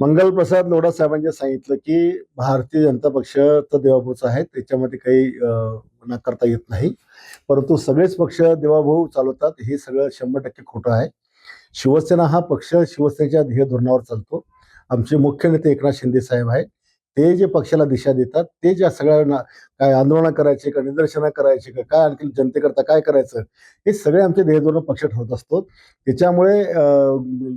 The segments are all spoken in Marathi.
मंगलप्रसाद लोढा साहेबांनी सांगितलं की भारतीय जनता पक्ष तर देवाभाऊचा आहे, त्याच्यामध्ये काही नाकारता येत नाही. परंतु सगळेच पक्ष देवाभाऊ चालवतात हे सगळं 100% खोटं आहे. शिवसेना हा पक्ष शिवसेनेच्या ध्येय धोरणावर चालतो. आमचे मुख्य नेते एकनाथ शिंदे साहेब आहे, ते जे पक्षाला दिशा देतात, ते ज्या सगळ्यांना काय आंदोलनं करायचे का निदर्शनं करायचे का काय आणखी जनतेकरता काय करायचं, हे सगळे आमचे ध्येय धोरण पक्ष ठरवत असतो. त्याच्यामुळे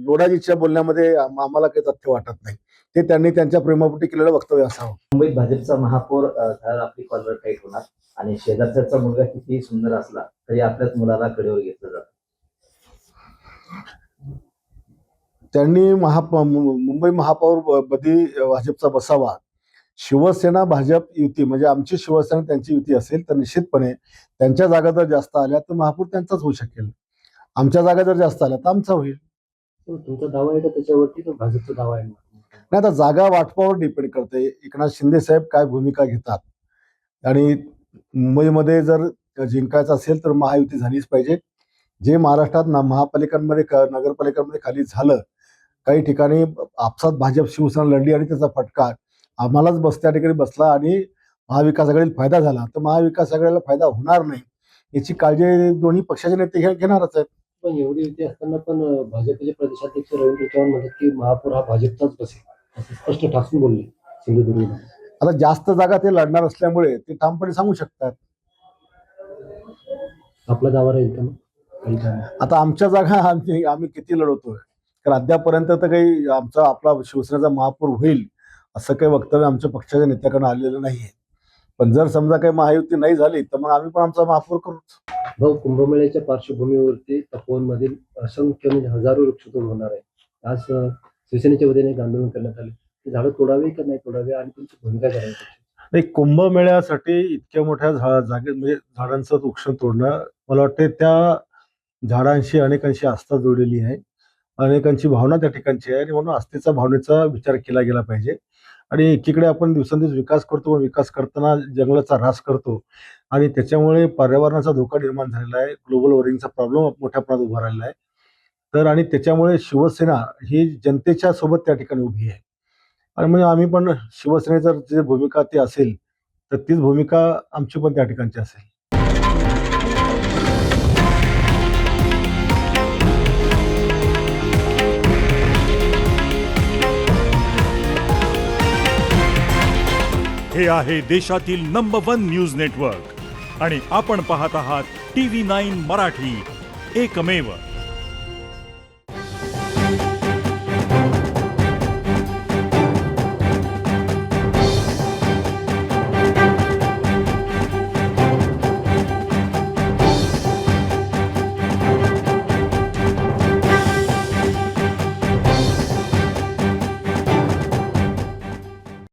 लोढाजीच्या बोलण्यामध्ये आम्हाला काही तथ्य वाटत नाही. ते त्यांनी त्यांच्या प्रेमापोटी केलेलं वक्तव्य असावं. मुंबईत भाजपचा महापौर झाल्यावर आपली कॉलर टाईट होणार आणि शेजारचा मुलगा किती सुंदर असला तरी आपल्याच मुलाला कडेवर घेतलं जातं. त्यांनी मुंबई महापौर पदी भाजपचा बसावा. शिवसेना भाजप युती म्हणजे आमची शिवसेना त्यांची युती असेल तर निश्चितपणे त्यांच्या जागा जर जास्त आल्या तर महापौर त्यांचाच होऊ शकेल. आमच्या जागा जर जास्त आल्या तर आमचा होईल. तुमचा दावा आहे का त्याच्यावरती, तो भाजपचा दावा आहे? नाही, आता जागा वाटपावर डिपेंड करते. एकनाथ शिंदे साहेब काय भूमिका घेतात आणि मुंबईमध्ये जर जिंकायचं असेल तर महायुती झालीच पाहिजे. जे महाराष्ट्रात महापालिकांमध्ये नगरपालिकांमध्ये खाली झालं, काही ठिकाणी आपसात भाजप शिवसेना लढली आणि त्याचा फटका आम्हालाच त्या ठिकाणी बसला आणि महाविकास आघाडीला फायदा झाला, तर महाविकास आघाडीला फायदा होणार नाही याची काळजी दोन्ही पक्षाचे नेते घेणारच आहेत. पण एवढी युती असताना पण भाजपचे प्रदेशाध्यक्ष रवींद्र चव्हाण म्हणतात की महापौर हा भाजपचाच बसेल, असं स्पष्ट ठासून बोलले सिंधुदुर्ग. आता जास्त जागा ते लढणार असल्यामुळे ते ठामपणे सांगू शकतात. आपला दावा राहील का? आता आमच्या जागा आम्ही किती लढवतोय, कारण अद्यापर्यंत तर काही आपला शिवसेनेचा महापौर होईल असं काही वक्तव्य आमच्या पक्षाच्या नेत्याकडून आलेलं नाहीये. पण जर समजा काही महायुती नाही झाली तर मग आम्ही पण आमचा महापौर करूच. भाऊ, कुंभमेळ्याच्या पार्श्वभूमीवरती तपोवनमधील असंख्य म्हणजे हजारो वृक्षतोड होणार आहे. आज शिवसेनेच्या वतीने एक आंदोलन करण्यात आले. ते झाडं तोडावे का नाही तोडावे आणि तुमची भूमिका काय? नाही, कुंभमेळ्यासाठी इतक्या मोठ्या जागेत म्हणजे झाडांचं वृक्ष तोडणं, मला वाटते त्या झाडांशी अनेकांशी आस्था जोडलेली आहे, अनेकांची भावना त्या ठिकाणची आहे आणि म्हणून आस्थेचा भावनेचा विचार केला गेला पाहिजे. आणि एकीकडे आपण दिवसेंदिवस विकास करतो, विकास करताना जंगलाचा ऱ्हास करतो आणि त्याच्यामुळे पर्यावरणाचा धोका निर्माण झालेला आहे. ग्लोबल वॉर्मिंगचा प्रॉब्लेम मोठ्या प्रमाणात उभा राहिलेला आहे. तर आणि त्याच्यामुळे शिवसेना ही जनतेच्या सोबत त्या ठिकाणी उभी आहे आणि म्हणजे आम्ही पण शिवसेनेचं जे भूमिका ती असेल तर तीच भूमिका आमची पण त्या ठिकाणची असेल. हे आहे देशातील नंबर 1 न्यूज नेटवर्क आणि आपण पाहत आहात TV9 मराठी, एकमेव.